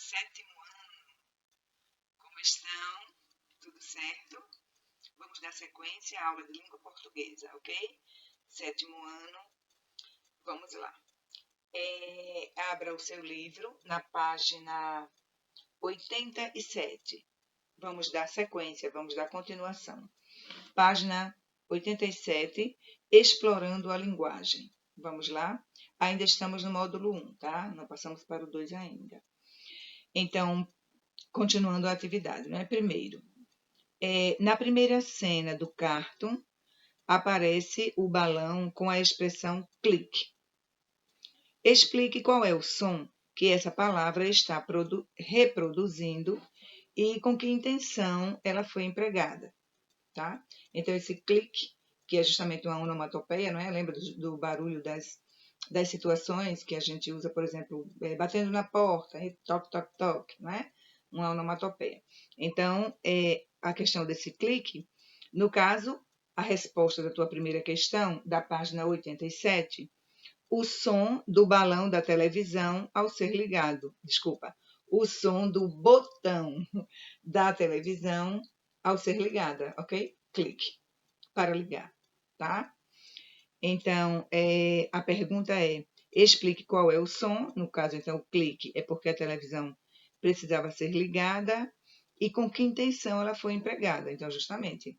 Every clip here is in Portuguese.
sétimo ano. Como estão? Tudo certo? Vamos dar sequência à aula de língua portuguesa, ok? Sétimo ano. Vamos lá. Abra o seu livro na página 87. Vamos dar sequência, vamos dar continuação. Página 87, explorando a linguagem. Vamos lá? Ainda estamos no módulo 1, tá? Não passamos para o 2 ainda. Então, continuando a atividade, né? Primeiro, na primeira cena do cartoon, aparece o balão com a expressão clique. Explique qual é o som que essa palavra está reproduzindo e com que intenção ela foi empregada, tá? Então, esse clique, que é justamente uma onomatopeia, não é? Lembra do barulho das situações que a gente usa, por exemplo, batendo na porta, toque, toque, toque, não é? Uma onomatopeia. Então, a questão desse clique, no caso, a resposta da tua primeira questão, da página 87, o som do balão da televisão ao ser ligado. Desculpa, o som do botão da televisão ao ser ligada, ok? Clique para ligar, tá? Então, a pergunta é, explique qual é o som, no caso, então, o clique é porque a televisão precisava ser ligada e com que intenção ela foi empregada. Então, justamente,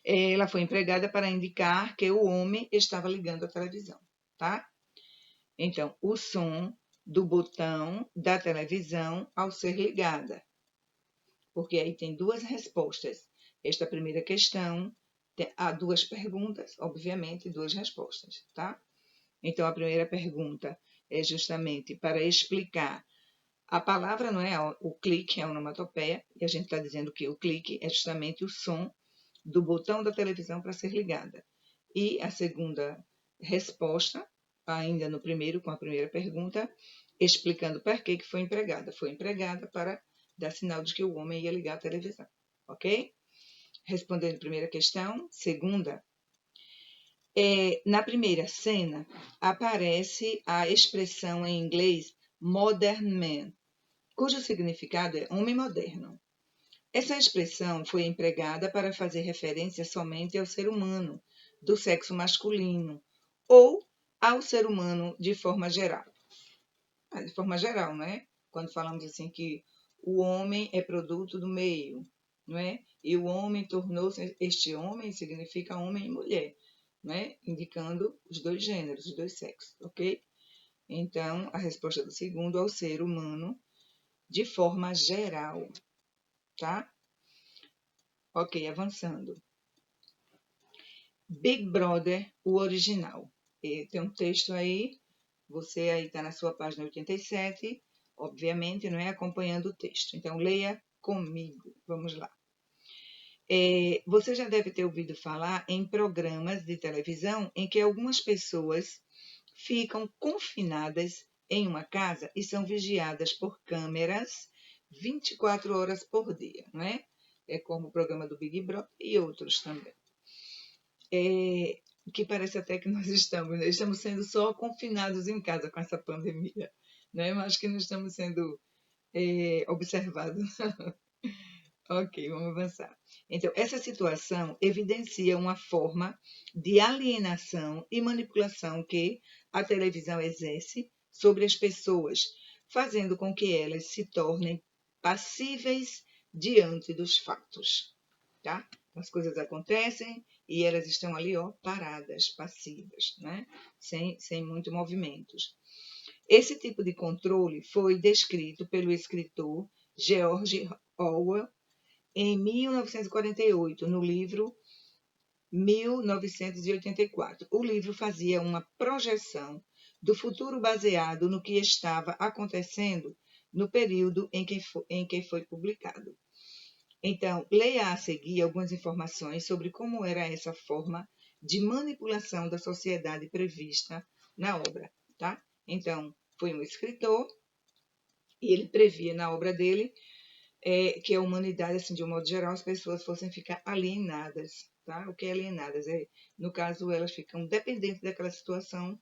ela foi empregada para indicar que o homem estava ligando a televisão, tá? Então, o som do botão da televisão ao ser ligada. Porque aí tem duas respostas. Esta primeira questão, há duas perguntas, obviamente, duas respostas, tá? Então, a primeira pergunta é justamente para explicar a palavra, não é? O clique é a onomatopeia, e a gente está dizendo que o clique é justamente o som do botão da televisão para ser ligada. E a segunda resposta, ainda no primeiro, com a primeira pergunta, explicando para que foi empregada. Foi empregada para dar sinal de que o homem ia ligar a televisão, ok? Respondendo a primeira questão. Segunda, na primeira cena, aparece a expressão em inglês modern man, cujo significado é homem moderno. Essa expressão foi empregada para fazer referência somente ao ser humano do sexo masculino ou ao ser humano de forma geral. De forma geral, não é? Quando falamos assim que o homem é produto do meio, não é? E o homem tornou-se, este homem significa homem e mulher, não é? Indicando os dois gêneros, os dois sexos, ok? Então, a resposta do segundo é o ser humano de forma geral, tá? Ok, avançando. Big Brother, o original. Tem um texto aí, você aí está na sua página 87, obviamente, não é? Acompanhando o texto. Então, leia comigo. Vamos lá. Você já deve ter ouvido falar em programas de televisão em que algumas pessoas ficam confinadas em uma casa e são vigiadas por câmeras 24 horas por dia, não é? É como o programa do Big Brother e outros também. Que parece até que nós estamos sendo só confinados em casa com essa pandemia, né? Mas que não estamos sendo observados. Ok, vamos avançar. Então, essa situação evidencia uma forma de alienação e manipulação que a televisão exerce sobre as pessoas, fazendo com que elas se tornem passíveis diante dos fatos, tá? As coisas acontecem e elas estão ali, ó, paradas, passivas, né? Sem muito movimentos. Esse tipo de controle foi descrito pelo escritor George Orwell em 1948, no livro 1984. O livro fazia uma projeção do futuro baseado no que estava acontecendo no período em que foi publicado. Então, leia a seguir algumas informações sobre como era essa forma de manipulação da sociedade prevista na obra, tá? Então, foi um escritor e ele previa na obra dele que a humanidade, assim, de um modo geral, as pessoas fossem ficar alienadas, tá? O que é alienadas? No caso, elas ficam dependentes daquela situação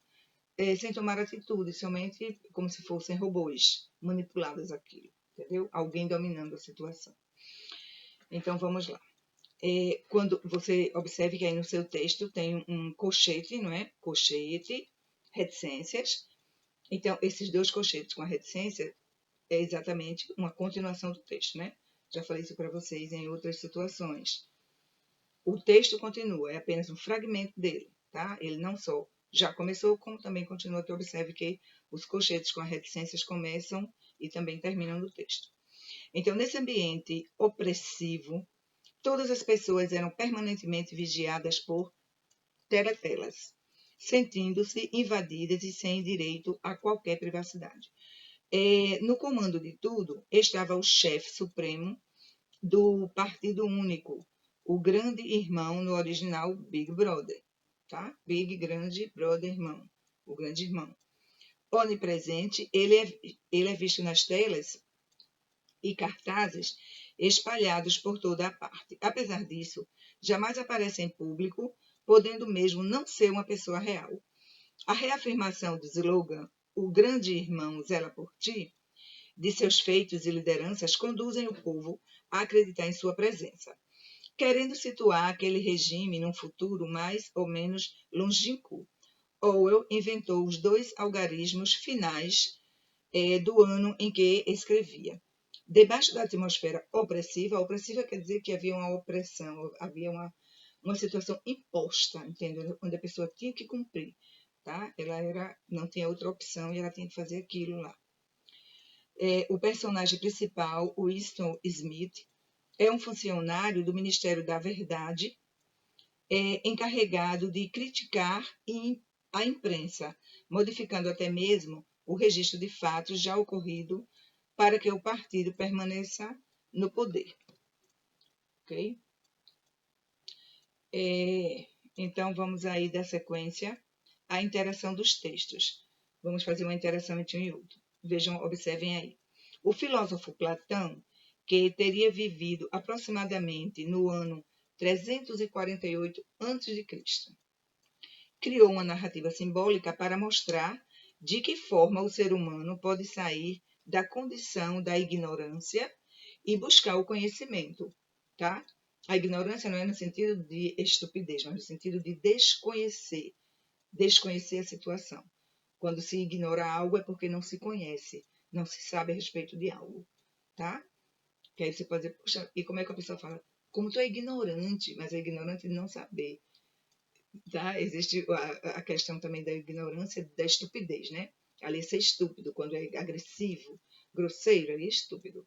sem tomar atitude, somente como se fossem robôs manipulados aquilo, entendeu? Alguém dominando a situação. Então, vamos lá. Quando você observe que aí no seu texto tem um colchete, não é? Colchete, reticências. Então, esses dois colchetes com a reticência é exatamente uma continuação do texto, né? Já falei isso para vocês em outras situações. O texto continua, é apenas um fragmento dele, tá? Ele não só já começou, como também continua, que observe que os colchetes com as reticências começam e também terminam no texto. Então, nesse ambiente opressivo, todas as pessoas eram permanentemente vigiadas por teletelas, sentindo-se invadidas e sem direito a qualquer privacidade. No comando de tudo estava o chefe supremo do Partido Único, o grande irmão, no original Big Brother, tá? Big, grande, brother, irmão, o grande irmão. Onipresente, ele é visto nas telas e cartazes espalhados por toda a parte. Apesar disso, jamais aparece em público, podendo mesmo não ser uma pessoa real. A reafirmação do slogan "O grande irmão zela por ti", de seus feitos e lideranças, conduzem o povo a acreditar em sua presença, querendo situar aquele regime num futuro mais ou menos longínquo. Orwell inventou os dois algarismos finais do ano em que escrevia. Debaixo da atmosfera opressiva quer dizer que havia uma opressão, havia uma situação imposta, entendeu? Onde a pessoa tinha que cumprir, tá? Ela não tinha outra opção e ela tinha que fazer aquilo lá. O personagem principal, Winston Smith, é um funcionário do Ministério da Verdade, encarregado de criticar a imprensa, modificando até mesmo o registro de fatos já ocorrido para que o partido permaneça no poder. Ok? Então, vamos aí dar sequência à interação dos textos. Vamos fazer uma interação entre um e outro. Vejam, observem aí. O filósofo Platão, que teria vivido aproximadamente no ano 348 a.C., criou uma narrativa simbólica para mostrar de que forma o ser humano pode sair da condição da ignorância e buscar o conhecimento, tá? A ignorância não é no sentido de estupidez, mas no sentido de desconhecer a situação. Quando se ignora algo é porque não se conhece, não se sabe a respeito de algo, tá? Que aí você pode dizer, poxa, e como é que a pessoa fala? Como tu é ignorante, mas é ignorante de não saber, tá? Existe a questão também da ignorância, da estupidez, né? Ali é ser estúpido, quando é agressivo, grosseiro, ali é estúpido.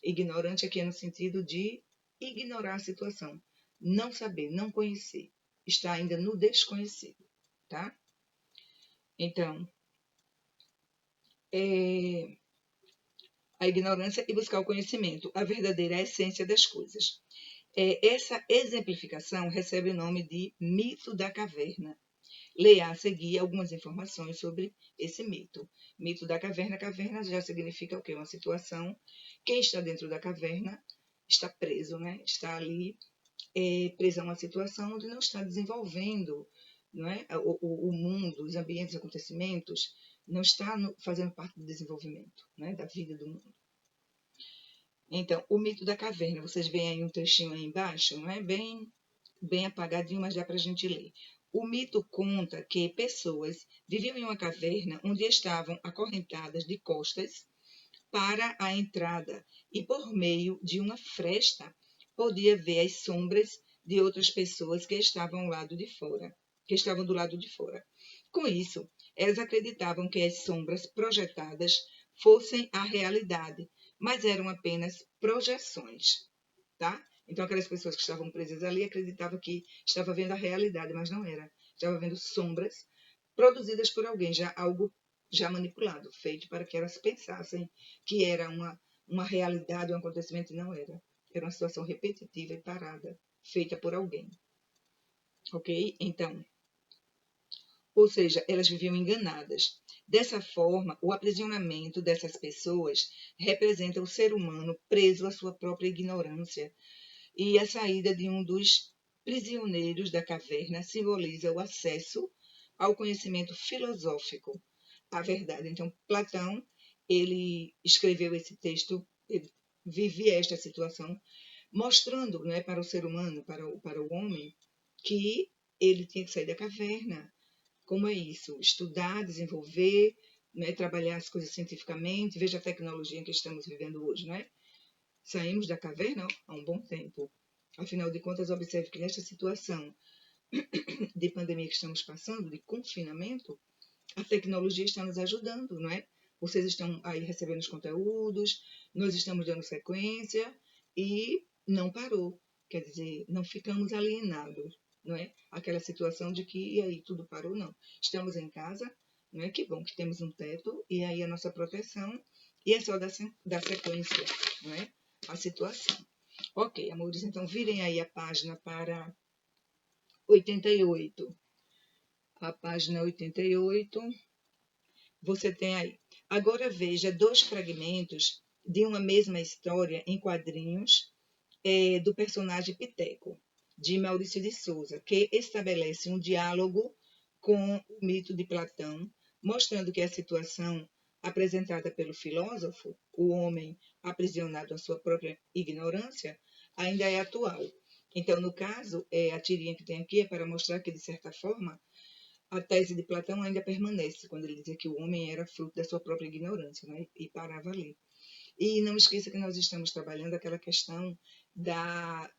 Ignorante aqui é no sentido de ignorar a situação, não saber, não conhecer, está ainda no desconhecido, tá? Então, a ignorância e buscar o conhecimento, a verdadeira essência das coisas. Essa exemplificação recebe o nome de mito da caverna. Leia a seguir algumas informações sobre esse mito. Mito da caverna. Caverna já significa o quê? Uma situação. Quem está dentro da caverna está preso, né? Está ali preso a uma situação onde não está desenvolvendo, não é? O mundo, os ambientes, os acontecimentos, não está fazendo parte do desenvolvimento, né? Da vida do mundo. Então, o mito da caverna, vocês veem aí um trechinho aí embaixo, não é? Bem apagadinho, mas dá para a gente ler. O mito conta que pessoas viviam em uma caverna onde estavam acorrentadas de costas para a entrada e, por meio de uma fresta, podia ver as sombras de outras pessoas que estavam do lado de fora. Com isso, elas acreditavam que as sombras projetadas fossem a realidade, mas eram apenas projeções, tá? Então, aquelas pessoas que estavam presas ali acreditavam que estava vendo a realidade, mas não era. Estava vendo sombras produzidas por alguém, algo já manipulado, feito para que elas pensassem que era uma realidade, um acontecimento, e não era. Era uma situação repetitiva e parada, feita por alguém. Ok? Então, ou seja, elas viviam enganadas. Dessa forma, o aprisionamento dessas pessoas representa o ser humano preso à sua própria ignorância, e a saída de um dos prisioneiros da caverna simboliza o acesso ao conhecimento filosófico, a verdade. Então, Platão, ele escreveu esse texto, ele vivia esta situação, mostrando, né, para o ser humano, para o homem, que ele tinha que sair da caverna. Como é isso? Estudar, desenvolver, né, trabalhar as coisas cientificamente. Veja a tecnologia em que estamos vivendo hoje, não é? Saímos da caverna há um bom tempo. Afinal de contas, observe que nesta situação de pandemia que estamos passando, de confinamento, a tecnologia está nos ajudando, não é? Vocês estão aí recebendo os conteúdos, nós estamos dando sequência e não parou. Quer dizer, não ficamos alienados, não é? Aquela situação de que, e aí, tudo parou, não. Estamos em casa, não é? Que bom que temos um teto, e aí a nossa proteção, e é só dar sequência, não é? A situação. Ok, amores, então virem aí a página para 88. A página 88, você tem aí. Agora veja dois fragmentos de uma mesma história em quadrinhos do personagem Piteco, de Maurício de Souza, que estabelece um diálogo com o mito de Platão, mostrando que a situação apresentada pelo filósofo, o homem aprisionado à sua própria ignorância, ainda é atual. Então, no caso, a tirinha que tem aqui é para mostrar que, de certa forma, a tese de Platão ainda permanece, quando ele dizia que o homem era fruto da sua própria ignorância, né? E parava ali. E não esqueça que nós estamos trabalhando aquela questão da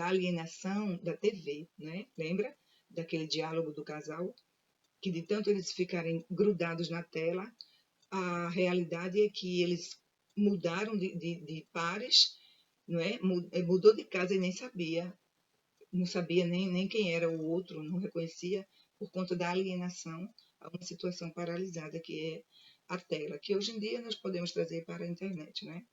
alienação da TV, né? Lembra daquele diálogo do casal? Que de tanto eles ficarem grudados na tela, a realidade é que eles mudaram de pares, não é? Mudou de casa e nem sabia, não sabia nem quem era o outro, não reconhecia, por conta da alienação a uma situação paralisada que é a tela, que hoje em dia nós podemos trazer para a internet, né?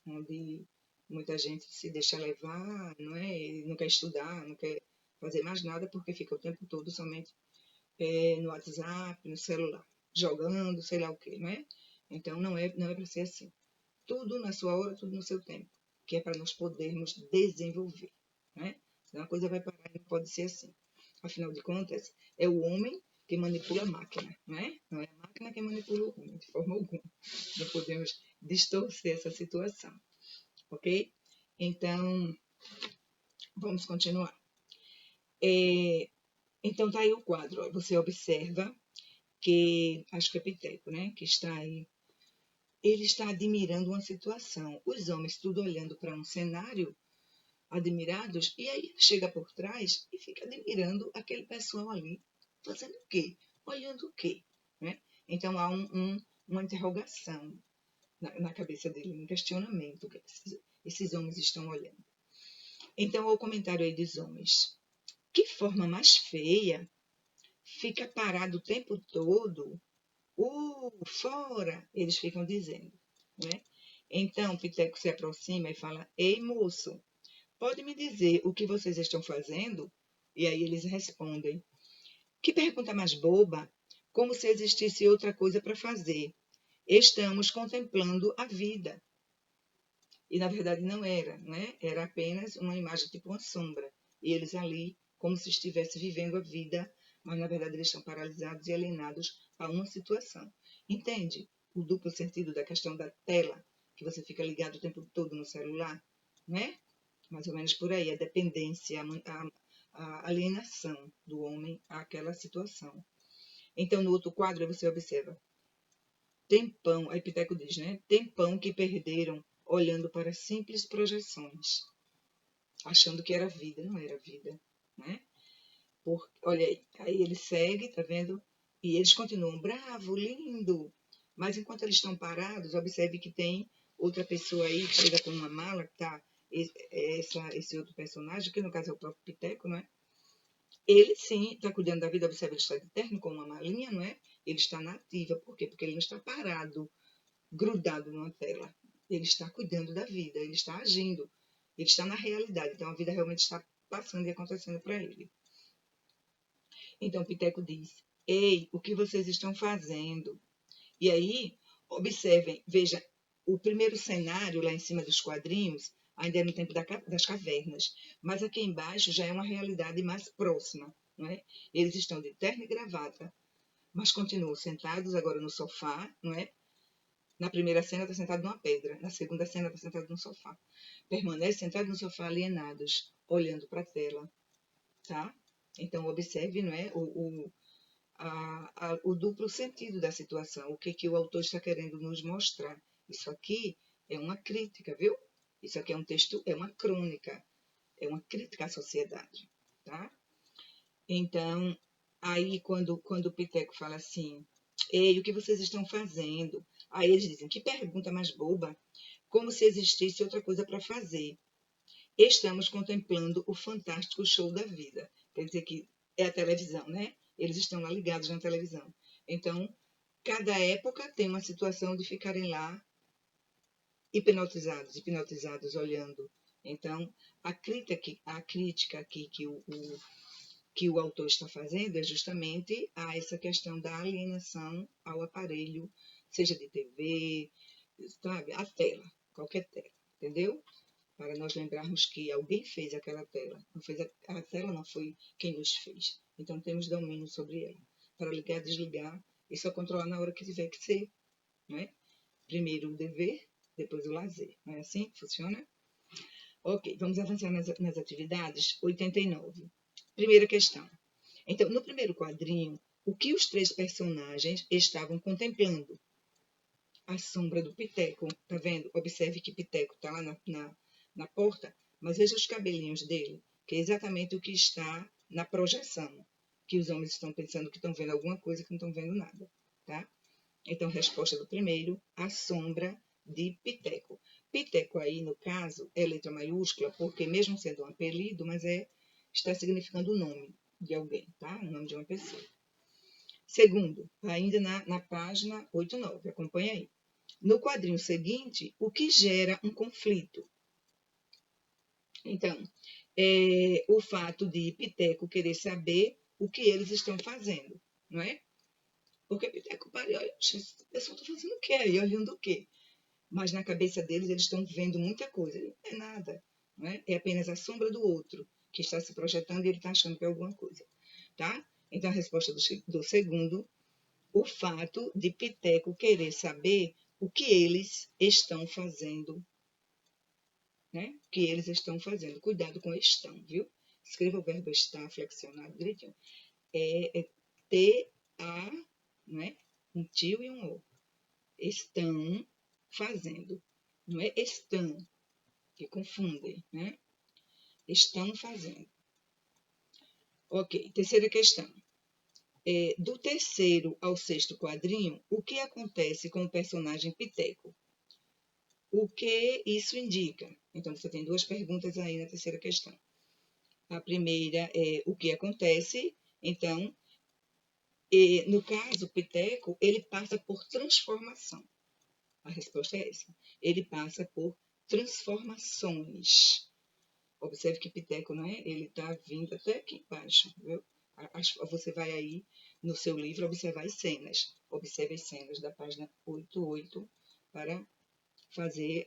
Onde muita gente se deixa levar, não é? E não quer estudar, não quer fazer mais nada porque fica o tempo todo somente no WhatsApp, no celular, jogando, sei lá o quê, não é? Então não é para ser assim. Tudo na sua hora, tudo no seu tempo, que é para nós podermos desenvolver, né? Senão a coisa vai parar e não pode ser assim. Afinal de contas, é o homem que manipula a máquina, não é? Não é a máquina que manipula o homem, de forma alguma. Não podemos distorcer essa situação, ok? Então, vamos continuar. Então, tá aí o quadro. Ó. Você observa que, acho que é Piteco, né? Que está aí. Ele está admirando uma situação. Os homens tudo olhando para um cenário, admirados, e aí ele chega por trás e fica admirando aquele pessoal ali. Fazendo o quê? Olhando o quê? Né? Então há uma interrogação na cabeça dele, um questionamento, o que esses homens estão olhando. Então, o comentário aí dos homens. Que forma mais feia, fica parado o tempo todo, fora, eles ficam dizendo. Né? Então, Piteco se aproxima e fala, ei, moço, pode me dizer o que vocês estão fazendo? E aí eles respondem, que pergunta mais boba, como se existisse outra coisa para fazer. Estamos contemplando a vida. E, na verdade, não era, né? Era apenas uma imagem, tipo uma sombra. E eles ali, como se estivessem vivendo a vida, mas, na verdade, eles estão paralisados e alienados a uma situação. Entende o duplo sentido da questão da tela, que você fica ligado o tempo todo no celular, né? Mais ou menos por aí, a dependência, a alienação do homem àquela situação. Então, no outro quadro, você observa, tem pão, a Epiteco diz, né? Tem pão que perderam olhando para simples projeções, achando que era vida, não era vida, né? Olha aí ele segue, tá vendo? E eles continuam, bravo, lindo. Mas enquanto eles estão parados, observe que tem outra pessoa aí que chega com uma mala, que tá esse outro personagem, que no caso é o próprio Piteco, não é? Ele sim está cuidando da vida, observe, ele está de terno com uma malinha, não é? Ele está na ativa, por quê? Porque ele não está parado, grudado numa tela. Ele está cuidando da vida, ele está agindo, ele está na realidade. Então, a vida realmente está passando e acontecendo para ele. Então, Piteco diz, ei, o que vocês estão fazendo? E aí, observem, veja, o primeiro cenário lá em cima dos quadrinhos ainda é no tempo das cavernas, mas aqui embaixo já é uma realidade mais próxima, não é? Eles estão de terno e gravata, mas continuam sentados agora no sofá, não é? Na primeira cena está sentado numa pedra, na segunda cena está sentado no sofá. Permanece sentado no sofá alienados, olhando para a tela, tá? Então observe, não é? O duplo sentido da situação, o que o autor está querendo nos mostrar. Isso aqui é uma crítica, viu? Isso aqui é um texto, é uma crônica, é uma crítica à sociedade, tá? Então, aí quando o Piteco fala assim, ei, o que vocês estão fazendo? Aí eles dizem, que pergunta mais boba, como se existisse outra coisa para fazer. Estamos contemplando o fantástico show da vida. Quer dizer que é a televisão, né? Eles estão lá ligados na televisão. Então, cada época tem uma situação de ficarem lá hipnotizados, olhando. Então, a crítica aqui que o autor está fazendo é justamente a essa questão da alienação ao aparelho, seja de TV, sabe? A tela, qualquer tela, entendeu? Para nós lembrarmos que alguém fez aquela tela. Não fez a tela não foi quem nos fez. Então temos domínio sobre ela. Para ligar, desligar e só controlar na hora que tiver que ser. Não é? Primeiro o dever, depois o lazer. Não é assim que funciona? Ok, vamos avançar nas atividades. 89. Primeira questão. Então, no primeiro quadrinho, o que os três personagens estavam contemplando? A sombra do Piteco, tá vendo? Observe que Piteco está lá na porta, mas veja os cabelinhos dele, que é exatamente o que está na projeção, que os homens estão pensando que estão vendo alguma coisa que não estão vendo nada, tá? Então, resposta do primeiro, a sombra de Piteco. Piteco aí, no caso, é letra maiúscula, porque mesmo sendo um apelido, mas está significando o nome de alguém, tá? O nome de uma pessoa. Segundo, ainda na página 89, acompanha aí. No quadrinho seguinte, o que gera um conflito? Então, o fato de Piteco querer saber o que eles estão fazendo, não é? Porque Piteco para e olha, esse pessoal está fazendo o quê aí? Olhando o quê? Mas na cabeça deles, eles estão vendo muita coisa. Não é nada, não é? É apenas a sombra do outro que está se projetando e ele está achando que é alguma coisa, tá? Então, a resposta do segundo, o fato de Piteco querer saber o que eles estão fazendo, né? O que eles estão fazendo. Cuidado com estão, viu? Escreva o verbo estar flexionado direitinho. É T-A, né? Um tio e um O. Estão fazendo. Não é estão, que confundem, né? Estão fazendo. Ok, terceira questão. Do terceiro ao sexto quadrinho, o que acontece com o personagem Piteco? O que isso indica? Então, você tem duas perguntas aí na terceira questão. A primeira é o que acontece. Então, no caso, Piteco, ele passa por transformação. A resposta é essa. Ele passa por transformações. Observe que Piteco, não é? Ele está vindo até aqui embaixo, viu? Você vai aí no seu livro observar as cenas. Observe as cenas da página 88 para fazer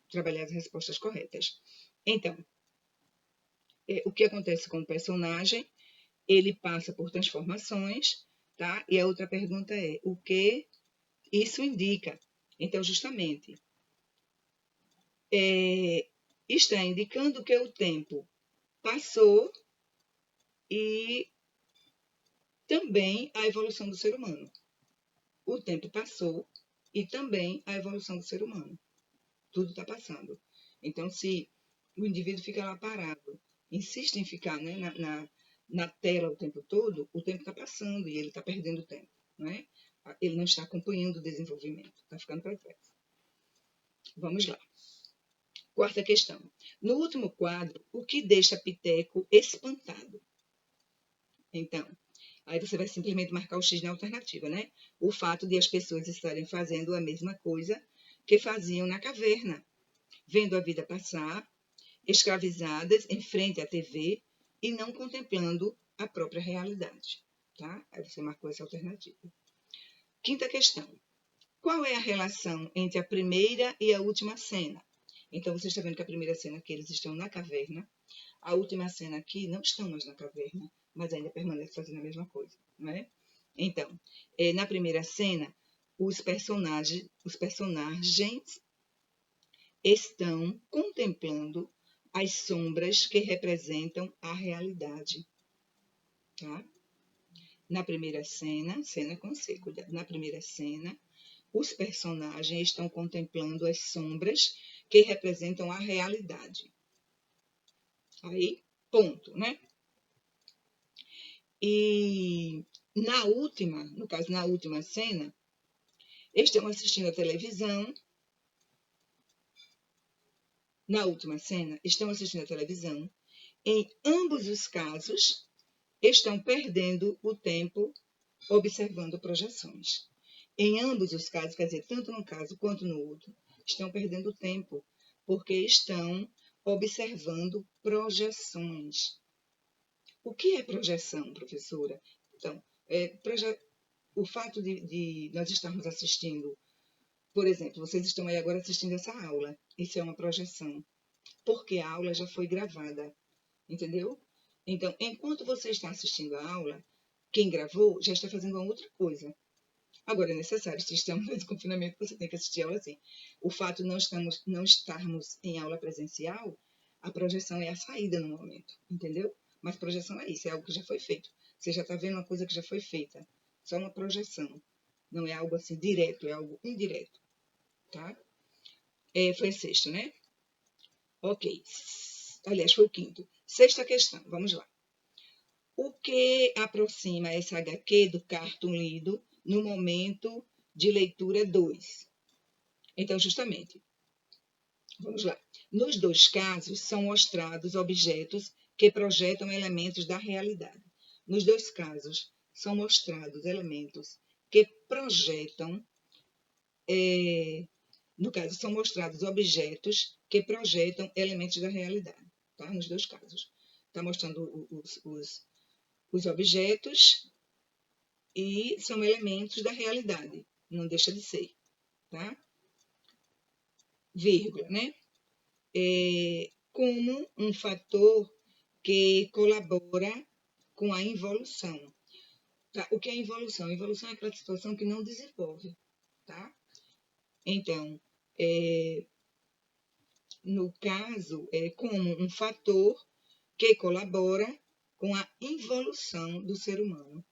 trabalhar as respostas corretas. Então, o que acontece com o personagem? Ele passa por transformações, tá? E a outra pergunta é, o que isso indica? Então, justamente, está indicando que o tempo passou e também a evolução do ser humano. O tempo passou e também a evolução do ser humano. Tudo está passando. Então, se o indivíduo fica lá parado, insiste em ficar, né, na tela o tempo todo, o tempo está passando e ele está perdendo tempo. Né? Ele não está acompanhando o desenvolvimento, está ficando para trás. Vamos lá. Quarta questão. No último quadro, o que deixa Piteco espantado? Então, aí você vai simplesmente marcar o X na alternativa, né? O fato de as pessoas estarem fazendo a mesma coisa que faziam na caverna, vendo a vida passar, escravizadas em frente à TV e não contemplando a própria realidade, tá? Aí você marcou essa alternativa. Quinta questão. Qual é a relação entre a primeira e a última cena? Então, você está vendo que a primeira cena aqui, eles estão na caverna. A última cena aqui, não estão mais na caverna, mas ainda permanece fazendo a mesma coisa, não é? Então, na primeira cena, os personagens estão contemplando as sombras que representam a realidade, tá? Na primeira cena com C, cuidado. Na primeira cena, os personagens estão contemplando as sombras que representam a realidade. Aí, ponto, né? E na última cena, estão assistindo a televisão. Na última cena, estão assistindo a televisão. Em ambos os casos, estão perdendo o tempo observando projeções. Em ambos os casos, quer dizer, tanto num caso quanto no outro, estão perdendo tempo, porque estão observando projeções. O que é projeção, professora? Então, o fato de nós estarmos assistindo, por exemplo, vocês estão aí agora assistindo essa aula, isso é uma projeção, porque a aula já foi gravada, entendeu? Então, enquanto você está assistindo a aula, quem gravou já está fazendo uma outra coisa. Agora, é necessário, se estamos nesse confinamento, você tem que assistir a aula assim. O fato de não estarmos em aula presencial, a projeção é a saída no momento, entendeu? Mas projeção é isso, é algo que já foi feito. Você já está vendo uma coisa que já foi feita. Só uma projeção. Não é algo assim direto, é algo indireto, tá? Foi sexto, né? Ok. Aliás, foi o quinto. Sexta questão, vamos lá. O que aproxima essa HQ do cartoon lido no momento de leitura 2? Então, justamente, vamos lá. Nos dois casos, são mostrados objetos que projetam elementos da realidade. Nos dois casos, são mostrados elementos que projetam, no caso, são mostrados objetos que projetam elementos da realidade, tá? Nos dois casos. Está mostrando os objetos e são elementos da realidade, não deixa de ser, tá? Vírgula, né? Como um fator que colabora com a involução. Tá? O que é involução? A involução é aquela situação que não desenvolve, tá? Então, no caso, é como um fator que colabora com a involução do ser humano.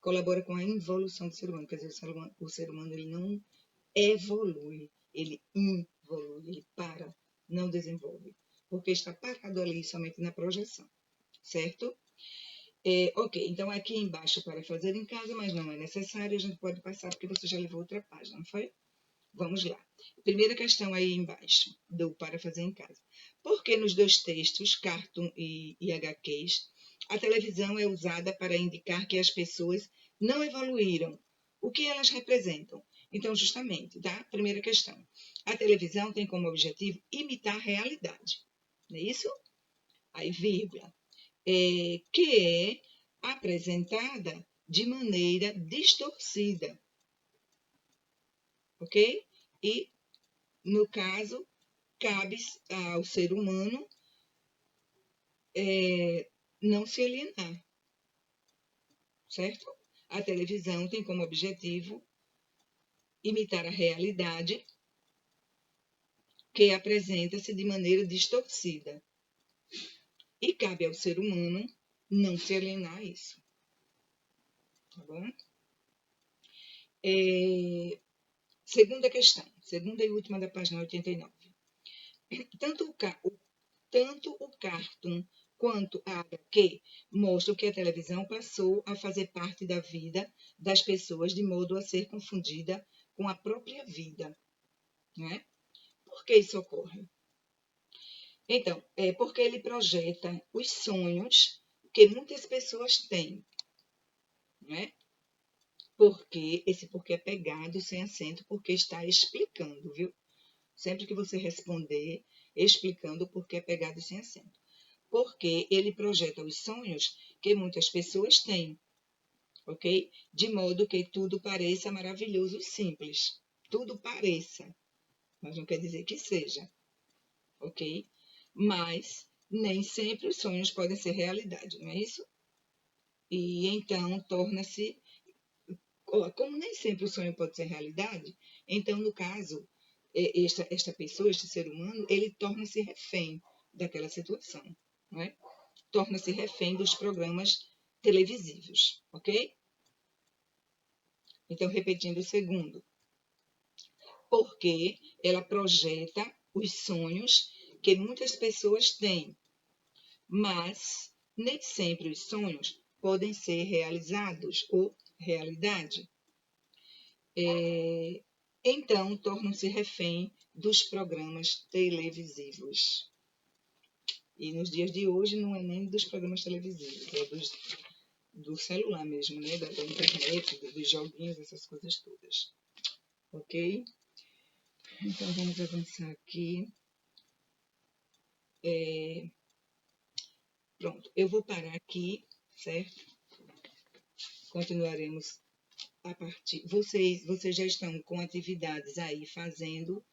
Colabora com a involução do ser humano, quer dizer, o ser humano ele não evolui, ele involui, ele para, não desenvolve, porque está parado ali somente na projeção, certo? Ok, então aqui embaixo para fazer em casa, mas não é necessário, a gente pode passar porque você já levou outra página, não foi? Vamos lá. Primeira questão aí embaixo, do para fazer em casa. Por que nos dois textos, Cartoon e HQs, a televisão é usada para indicar que as pessoas não evoluíram? O que elas representam? Então, justamente, tá? Primeira questão. A televisão tem como objetivo imitar a realidade. Não é isso? Aí, vírgula. Que é apresentada de maneira distorcida. Ok? E, no caso, cabe ao ser humano não se alienar, certo? A televisão tem como objetivo imitar a realidade que apresenta-se de maneira distorcida. E cabe ao ser humano não se alienar a isso. Tá bom? Segunda questão, segunda e última da página 89. Tanto o Cartoon quanto a HQ mostram que a televisão passou a fazer parte da vida das pessoas de modo a ser confundida com a própria vida. Né? Por que isso ocorre? Então, é porque ele projeta os sonhos que muitas pessoas têm. Né? Esse porquê é pegado sem acento, porque está explicando, viu? Sempre que você responder, explicando o porquê é pegado sem acento. Porque ele projeta os sonhos que muitas pessoas têm, ok? De modo que tudo pareça maravilhoso e simples. Tudo pareça, mas não quer dizer que seja, ok? Mas nem sempre os sonhos podem ser realidade, não é isso? E então torna-se, como nem sempre o sonho pode ser realidade, então, no caso, esta pessoa, este ser humano, ele torna-se refém daquela situação, não é? Torna-se refém dos programas televisivos, ok? Então, repetindo o segundo, porque ela projeta os sonhos que muitas pessoas têm, mas nem sempre os sonhos podem ser realizados ou realidade. Então, tornam-se refém dos programas televisivos. E nos dias de hoje não é nem dos programas televisivos, é do celular mesmo, né? Da internet, dos joguinhos, essas coisas todas. Ok? Então, vamos avançar aqui. Pronto, eu vou parar aqui, certo? Continuaremos a partir. Vocês já estão com atividades aí fazendo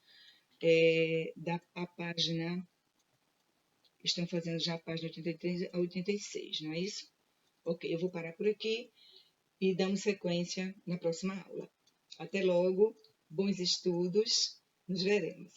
a página. Estão fazendo já a página 83 a 86, não é isso? Ok, eu vou parar por aqui e damos sequência na próxima aula. Até logo, bons estudos, nos veremos.